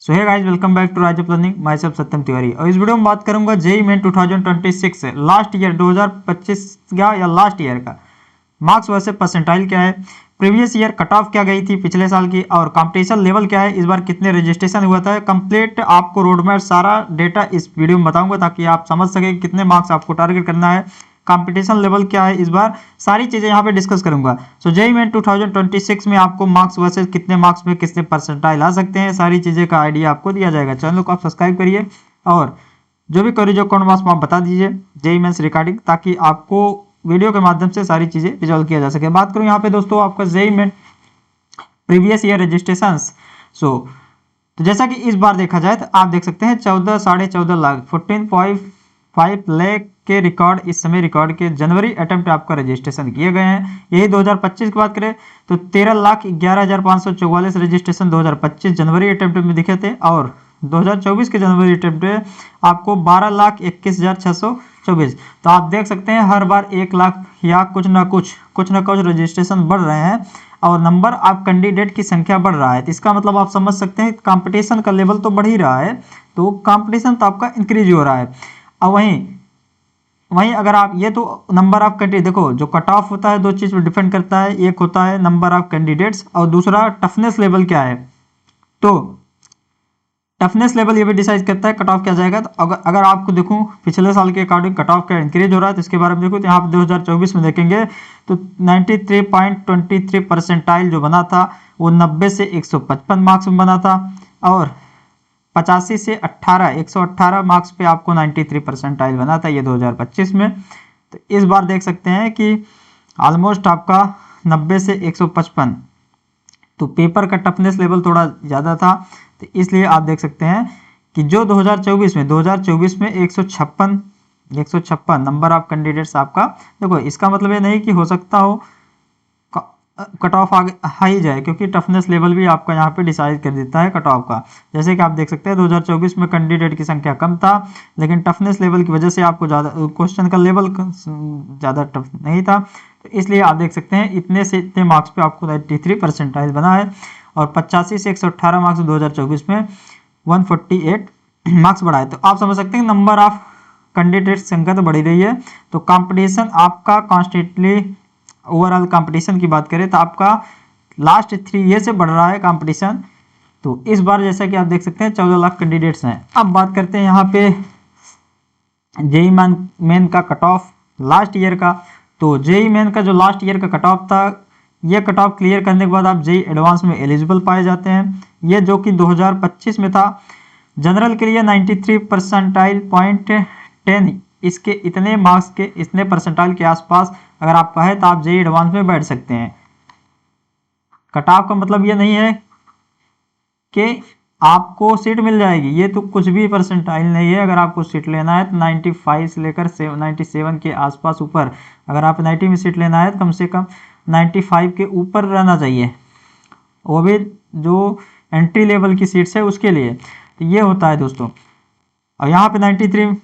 So hey guys, welcome back to Rise Up Learning. Myself Satyam Tiwari. और इस video में बात करूंगा जेईई मेन 2026 लास्ट ईयर 2025 का या लास्ट ईयर का मार्क्स वर्सेस परसेंटाइल क्या है, प्रीवियस ईयर कट ऑफ क्या गई थी पिछले साल की, और कंपटीशन लेवल क्या है, इस बार कितने रजिस्ट्रेशन हुआ था। कंप्लीट आपको रोड मैप सारा डेटा इस वीडियो में बताऊंगा ताकि आप समझ सके कितने मार्क्स आपको टारगेट करना है, कंपटीशन लेवल क्या है, इस बार सारी चीजें यहाँ पे डिस्कस करूंगा। सो जेईई मेन 2026 में आपको मार्क्स वर्सेस कितने मार्क्स में कितने परसेंटाइल आ सकते हैं, सारी चीजें का आइडिया आपको दिया जाएगा। चैनल को आप सब्सक्राइब करिए और जो भी करिए जो कौन मार्क्स आप बता दीजिए जेईई मेंस रिगार्डिंग, ताकि आपको वीडियो के माध्यम से सारी चीजें रिजॉल्व किया जा सके। बात करूं यहाँ पे दोस्तों आपका JEE main previous year registration. तो जैसा कि इस बार देखा जाए तो आप देख सकते हैं 14.5 लाख 14.5 लाख के रिकॉर्ड इस समय रिकॉर्ड के जनवरी अटेम्प्ट आपका रजिस्ट्रेशन किए गए हैं। यही 2025 की बात करें तो 13,11,544 रजिस्ट्रेशन 2025 जनवरी अटेम्प्ट में दिखे थे, और 2024 के जनवरी अटेम्प्ट में आपको 12,21,624। तो आप देख सकते हैं हर बार 1 लाख या कुछ ना कुछ रजिस्ट्रेशन बढ़ रहे हैं और नंबर ऑफ कैंडिडेट की संख्या बढ़ रहा है। तो इसका मतलब आप समझ सकते हैं कंपटीशन का लेवल तो बढ़ ही रहा है, तो कंपटीशन तो आपका इंक्रीज हो रहा है। और वहीं अगर आप ये तो नंबर ऑफ कैंडिडेट देखो, जो कट ऑफ होता है दो चीज पर डिपेंड करता है, एक होता है नंबर ऑफ कैंडिडेट्स और दूसरा टफनेस लेवल क्या है। तो टफनेस लेवल ये भी डिसाइड करता है कट ऑफ क्या जाएगा। तो अगर आपको देखूं पिछले साल के अकॉर्डिंग कट ऑफ क्या इंक्रीज हो रहा है, तो इसके बारे में देखो तो यहाँ पे 2024 में देखेंगे तो 93.23 परसेंटाइल जो बना था वो 90 से 155 मार्क्स में बना था, और 85 से 118 मार्क्स पे आपको 93 परसेंटाइल बना था ये 2025 में। तो इस बार देख सकते हैं कि ऑलमोस्ट आपका 90 से 155, तो पेपर का टफनेस लेवल थोड़ा ज़्यादा था। तो इसलिए आप देख सकते हैं कि जो 2024 में 156 नंबर ऑफ कैंडिडेट्स आपका, देखो इसका मतलब ये नहीं कि हो सकता हो कट ऑफ हाई जाए, क्योंकि टफनेस लेवल भी आपका यहाँ पे डिसाइड कर देता है कट ऑफ का। जैसे कि आप देख सकते हैं 2024 में कैंडिडेट की संख्या कम था, लेकिन टफनेस लेवल की वजह से आपको ज़्यादा क्वेश्चन का लेवल ज़्यादा टफ नहीं था, तो इसलिए आप देख सकते हैं इतने से इतने मार्क्स पे आपको 93 परसेंटाइल बना है, और 85 से 118 मार्क्स 2024 में 148 मार्क्स बढ़ा है। तो आप समझ सकते हैं नंबर ऑफ कैंडिडेट संख्या तो बढ़ी रही है, तो कंपटीशन आपका कॉन्स्टेंटली ओवरऑल कंपटीशन की बात करें तो आपका लास्ट 3 ईयर से बढ़ रहा है कंपटीशन। तो इस बार जैसा कि आप देख सकते हैं 14 लाख कैंडिडेट्स हैं। अब बात करते हैं यहाँ पे जेईई मेन का कट ऑफ लास्ट ईयर का। तो जेईई मेन का जो लास्ट ईयर का कट ऑफ था, ये कट ऑफ क्लियर करने के बाद आप जेईई एडवांस में एलिजिबल पाए जाते हैं। ये जो कि 2025 में था। जनरल के लिए 93 परसेंटाइल .10, इसके इतने मार्क्स के इतने परसेंटाइल के आसपास अगर आपका है तो आप जेईई एडवांस में बैठ सकते हैं। कट ऑफ का मतलब ये नहीं है कि आपको सीट मिल जाएगी, ये तो कुछ भी परसेंटाइल नहीं है। अगर आपको सीट लेना है तो 95 से लेकर 97 के आसपास ऊपर, अगर आप 90 में सीट लेना है तो कम से कम 95 के ऊपर रहना चाहिए, वो भी जो एंट्री लेवल की सीट्स है उसके लिए। तो ये होता है दोस्तों। और यहाँ पे 93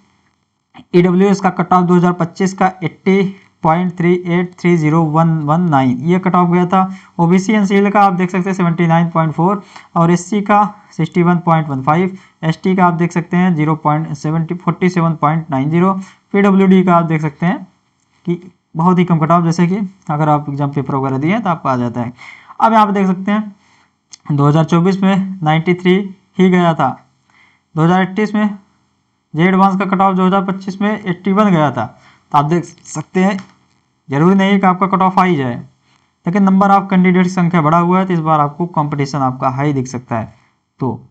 ईडब्ल्यूएस का कट ऑफ 2025 का 80.383019 ये कट ऑफ गया था। ओबीसी एनसीएल का आप देख सकते हैं 79.4, और एससी का 61.15, एसटी का आप देख सकते हैं 47.90, पीडब्ल्यूडी का आप देख सकते हैं कि बहुत ही कम कट ऑफ, जैसे कि अगर आप एग्जाम पेपर वगैरह दिए तो आपको आ जाता है। अब यहाँ पे देख सकते हैं 2024 में 93 ही गया था, 2021 में जे एडवांस का कट ऑफ 2025 में 81 गया था। तो आप देख सकते हैं जरूरी नहीं कि आपका कट ऑफ हाई जाए, लेकिन नंबर ऑफ कैंडिडेट की संख्या बढ़ा हुआ है, तो इस बार आपको कंपटीशन आपका हाई दिख सकता है। तो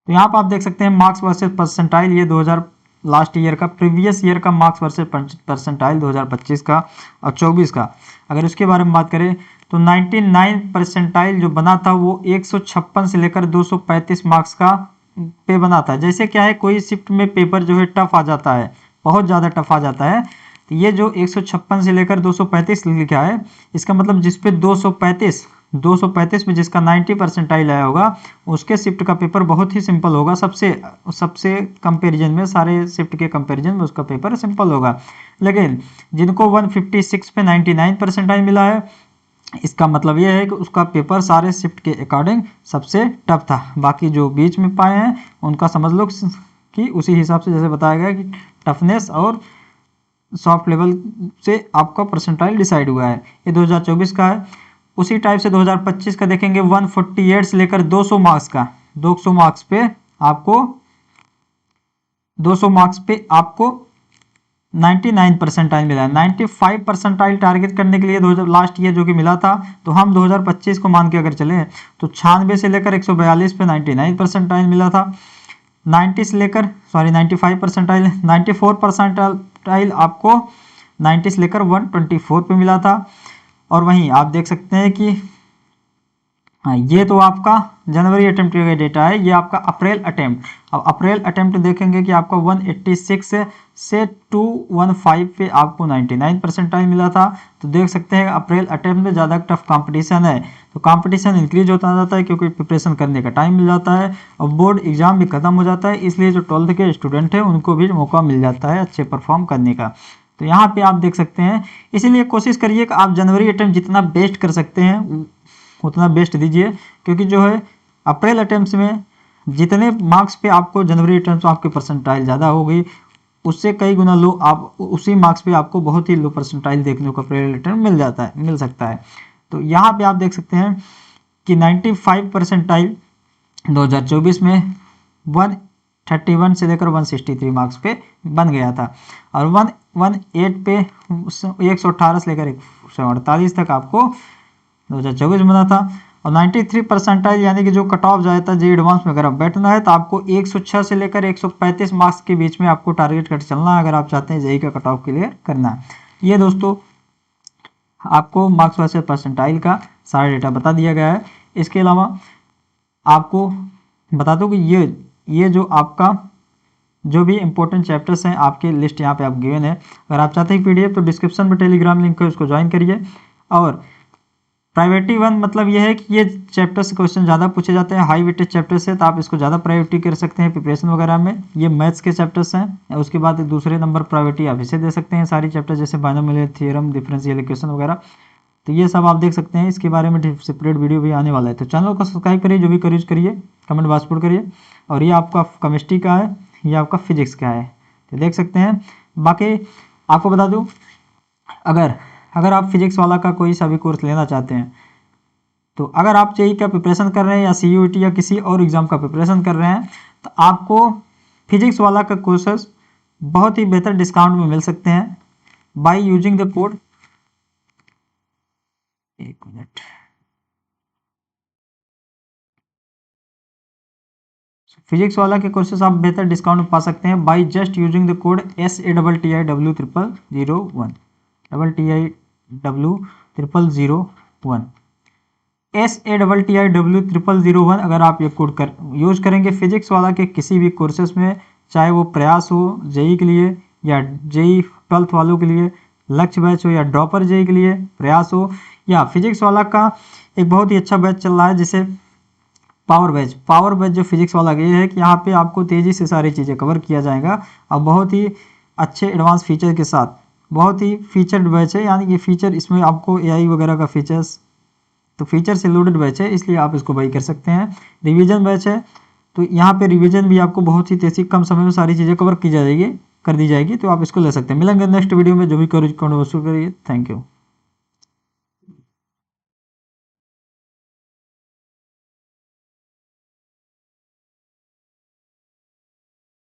यहाँ पर आप देख सकते हैं मार्क्स वर्सेस परसेंटाइल, ये 2000 लास्ट ईयर का प्रीवियस ईयर का मार्क्स वर्सेस परसेंटाइल 2025 का और 24 का। अगर उसके बारे में बात करें तो 99 परसेंटाइल जो बना था वो 156 से लेकर 235 मार्क्स का पे बना था। जैसे क्या है, कोई शिफ्ट में पेपर जो है टफ आ जाता है, बहुत ज़्यादा टफ आ जाता है, तो ये जो 156 से लेकर 235 लिखा है, इसका मतलब जिस पे 235 में जिसका 90 परसेंटाइल आया होगा उसके शिफ्ट का पेपर बहुत ही सिंपल होगा। सबसे कंपैरिजन में, सारे शिफ्ट के कंपैरिजन में उसका पेपर सिंपल होगा। लेकिन जिनको 156 पे 99 परसेंटाइल मिला है इसका मतलब ये है कि उसका पेपर सारे शिफ्ट के अकॉर्डिंग सबसे टफ था। बाकी जो बीच में पाए हैं उनका समझ लो कि उसी हिसाब से जैसे बताया गया कि टफनेस और सॉफ्ट लेवल से आपका परसेंटाइल डिसाइड हुआ है। ये 2024 का है। उसी टाइप से 2025 का देखेंगे 148 से लेकर 200 मार्क्स का। 200 मार्क्स पे आपको 99 परसेंटाइल मिला है। 95 परसेंटाइल टारगेट करने के लिए लास्ट ईयर जो कि मिला था, तो हम 2025 को मान के अगर चले तो 96 से लेकर 142 पे 99 परसेंटाइल मिला था। 95 परसेंटाइल, 94 परसेंटाइल आपको 90 से लेकर 124 पे मिला था। और वहीं आप देख सकते हैं कि हाँ, ये तो आपका जनवरी अटेम्प्ट का डेटा है, ये आपका अप्रैल अटेम्प्ट। अब अप्रैल अटेम्प्ट देखेंगे कि आपका 186 से 215 पे आपको 99 परसेंटाइल मिला था। तो देख सकते हैं अप्रैल अटेम्प्ट में ज़्यादा टफ कंपटीशन है, तो कंपटीशन इंक्रीज होता जाता है क्योंकि प्रिपरेशन करने का टाइम मिल जाता है और बोर्ड एग्जाम भी खत्म हो जाता है, इसलिए जो 12th के स्टूडेंट हैं उनको भी मौका मिल जाता है अच्छे परफॉर्म करने का। तो यहाँ पे आप देख सकते हैं, इसीलिए कोशिश करिए कि आप जनवरी अटेम्प्ट जितना बेस्ट कर सकते हैं उतना बेस्ट दीजिए, क्योंकि जो है अप्रैल अटेम्प्ट में जितने मार्क्स पे आपको जनवरी अटेम्प्ट आपके परसेंटाइल ज़्यादा होगी, उससे कई गुना लो आप उसी मार्क्स पे आपको बहुत ही लो परसेंटाइल देखने को अप्रैल अटेम्प्ट मिल सकता है। तो यहाँ पे आप देख सकते हैं कि 95 परसेंटाइल 2024 में 131 से लेकर 163 मार्क्स पे बन गया था, और 118 पे 118 से लेकर 148 तक आपको 2024 में बना था। और 93 परसेंटाइल यानी कि जो कट ऑफ जाता है जेई एडवांस में अगर आप बैठना है तो आपको 106 से लेकर 135 मार्क्स के बीच में आपको टारगेट करके चलना है अगर आप चाहते हैं जेई का कट ऑफ क्लियर करना। ये दोस्तों आपको मार्क्स वाइज परसेंटाइल का सारा डेटा बता दिया गया है। इसके अलावा आपको बता दूं कि ये जो आपका जो भी इंपॉर्टेंट चैप्टर्स हैं आपके लिस्ट यहाँ पे आप गिवन है। अगर आप चाहते हैं पीडीएफ तो डिस्क्रिप्शन में टेलीग्राम लिंक है, उसको ज्वाइन करिए। और प्रायोरिटी 1 मतलब ये है कि ये चैप्टर से क्वेश्चन ज़्यादा पूछे जाते हैं, हाई वेटेज चैप्टर्स है, तो आप इसको ज़्यादा प्रायोरिटी कर सकते हैं प्रिपरेशन वगैरह में। ये मैथ्स के चैप्टर्स हैं। उसके बाद दूसरे नंबर प्रायोरिटी आप इसे दे सकते हैं सारी चैप्टर जैसे बायनोमियल थ्योरम, डिफरेंशियल इक्वेशन वगैरह। तो ये सब आप देख सकते हैं। इसके बारे में सेपरेट वीडियो भी आने वाला है, तो चैनल को सब्सक्राइब करिए, जो भी करिए करिए, कमेंट बॉक्स पुट करिए। और ये आपका केमिस्ट्री का है, ये आपका फिजिक्स का है, तो देख सकते हैं। बाकी आपको बता दूँ, अगर आप फिजिक्स वाला का कोई सा भी कोर्स लेना चाहते हैं, तो अगर आप जेईई का प्रिपरेशन कर रहे हैं या सीयूईटी या किसी और एग्जाम का प्रिपरेशन कर रहे हैं, तो आपको फिजिक्स वाला का कोर्सेस बहुत ही बेहतर डिस्काउंट में मिल सकते हैं बाय यूजिंग द कोड, एक मिनट, फिजिक्स वाला के कोर्सेस आप बेहतर डिस्काउंट में पा सकते हैं by just using the code SATTIW0001 SATTIW0001 SATTIW0001। अगर आप ये कोड यूज करेंगे फिजिक्स वाला के किसी भी कोर्सेस में, चाहे वो प्रयास हो जेईई के लिए या जेईई 12th वालों के लिए लक्ष्य बैच हो, या ड्रॉपर जेईई के लिए प्रयास हो, या फिजिक्स वाला का एक बहुत ही अच्छा बैच चल रहा है जिसे पावर बैच जो फिजिक्स वाला ये है कि यहाँ पे आपको तेज़ी से सारी चीज़ें कवर किया जाएगा और बहुत ही अच्छे एडवांस फीचर के साथ, बहुत ही फीचर्ड बैच है। यानी कि फीचर इसमें आपको एआई वगैरह का फीचर्स, तो फीचर से लोडेड बैच है, इसलिए आप इसको बाई कर सकते हैं। रिवीजन बैच है, तो यहाँ पे रिवीजन भी आपको बहुत ही तेज़ी कम समय में सारी चीज़ें कवर की जाएगी, कर दी जाएगी, तो आप इसको ले सकते हैं। मिलेंगे नेक्स्ट वीडियो में, जो भी करिए थैंक यू।